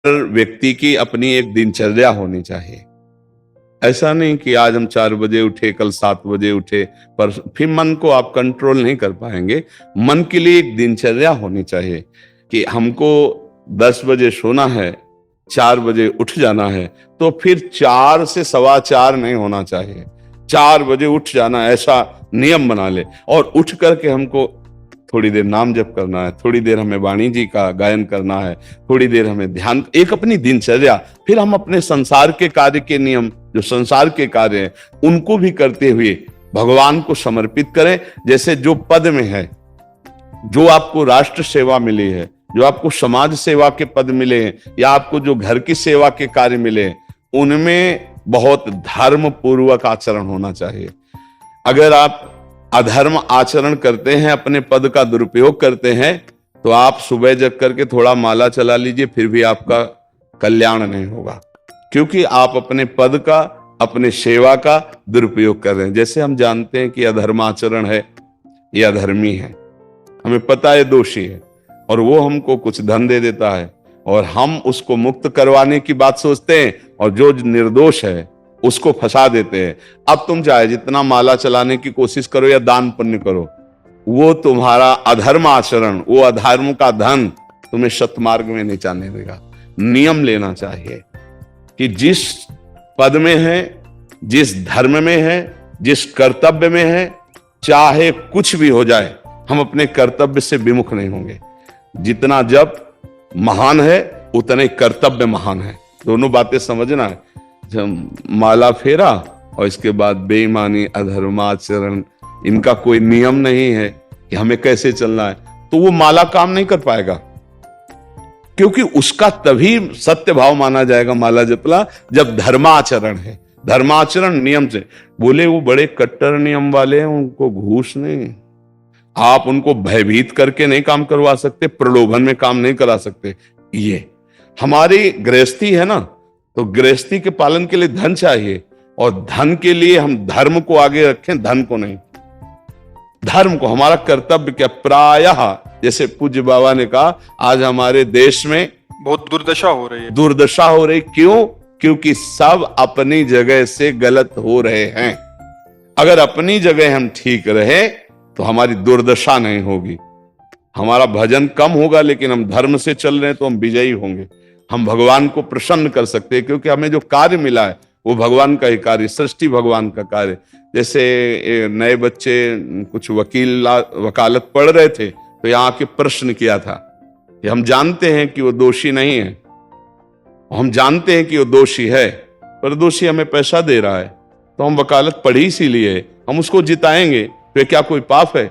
हर व्यक्ति की अपनी एक दिनचर्या होनी चाहिए। ऐसा नहीं कि आज हम 4 बजे उठे, कल 7 बजे उठे, पर फिर मन को आप कंट्रोल नहीं कर पाएंगे। मन के लिए एक दिनचर्या होनी चाहिए कि हमको 10 बजे सोना है, 4 बजे उठ जाना है, तो फिर 4 से 4:15 नहीं होना चाहिए। 4 बजे उठ जाना, ऐसा नियम बना ले। और उठ करके हमको थोड़ी देर नाम जप करना है, थोड़ी देर हमें वाणी जी का गायन करना है, थोड़ी देर हमें ध्यान, एक अपनी दिनचर्या। फिर हम अपने संसार के कार्य के नियम, जो संसार के कार्य हैं, उनको भी करते हुए भगवान को समर्पित करें। जैसे जो पद में है, जो आपको राष्ट्र सेवा मिली है, जो आपको समाज सेवा के पद मिले हैं, या आपको जो घर की सेवा के कार्य मिले हैं, उनमें बहुत धर्म पूर्वक आचरण होना चाहिए। अगर आप अधर्म आचरण करते हैं, अपने पद का दुरुपयोग करते हैं, तो आप सुबह जग करके थोड़ा माला चला लीजिए, फिर भी आपका कल्याण नहीं होगा, क्योंकि आप अपने पद का, अपने सेवा का दुरुपयोग कर रहे हैं। जैसे हम जानते हैं कि अधर्म आचरण है, ये अधर्मी है, हमें पता है दोषी है, और वो हमको कुछ धन दे देता है, और हम उसको मुक्त करवाने की बात सोचते हैं, और जो निर्दोष है उसको फंसा देते हैं। अब तुम चाहे जितना माला चलाने की कोशिश करो या दान पुण्य करो, वो तुम्हारा अधर्म आचरण, वो अधर्म का धन तुम्हें सतमार्ग में नहीं जाने देगा। नियम लेना चाहिए कि जिस पद में है, जिस धर्म में है, जिस कर्तव्य में है, चाहे कुछ भी हो जाए, हम अपने कर्तव्य से विमुख नहीं होंगे। जितना जप महान है, उतने कर्तव्य महान है। दोनों बातें समझना है। जब माला फेरा और इसके बाद बेईमानी, अधर्माचरण, इनका कोई नियम नहीं है कि हमें कैसे चलना है, तो वो माला काम नहीं कर पाएगा, क्योंकि उसका तभी सत्य भाव माना जाएगा माला जपला जब धर्माचरण है। धर्माचरण नियम से। बोले वो बड़े कट्टर नियम वाले हैं, उनको घूस नहीं, आप उनको भयभीत करके नहीं काम करवा सकते, प्रलोभन में काम नहीं करा सकते। ये हमारी गृहस्थी है ना, तो गृहस्थी के पालन के लिए धन चाहिए, और धन के लिए हम धर्म को आगे रखें, धन को नहीं। धर्म को, हमारा कर्तव्य क्या, प्रायः जैसे पूज्य बाबा ने कहा, आज हमारे देश में बहुत दुर्दशा हो रही है। दुर्दशा हो रही, क्यों? क्योंकि सब अपनी जगह से गलत हो रहे हैं। अगर अपनी जगह हम ठीक रहे तो हमारी दुर्दशा नहीं होगी, हमारा भजन कम होगा, लेकिन हम धर्म से चल रहे हैं तो हम विजयी होंगे। हम भगवान को प्रसन्न कर सकते हैं, क्योंकि हमें जो कार्य मिला है वो भगवान का ही कार्य, सृष्टि भगवान का कार्य। जैसे नए बच्चे कुछ वकालत पढ़ रहे थे, तो यहाँ आके प्रश्न किया था कि हम जानते हैं कि वो दोषी नहीं है, हम जानते हैं कि वो दोषी है, पर दोषी हमें पैसा दे रहा है, तो हम वकालत पढ़ी इसीलिए, हम उसको जिताएंगे, तो क्या कोई पाप है?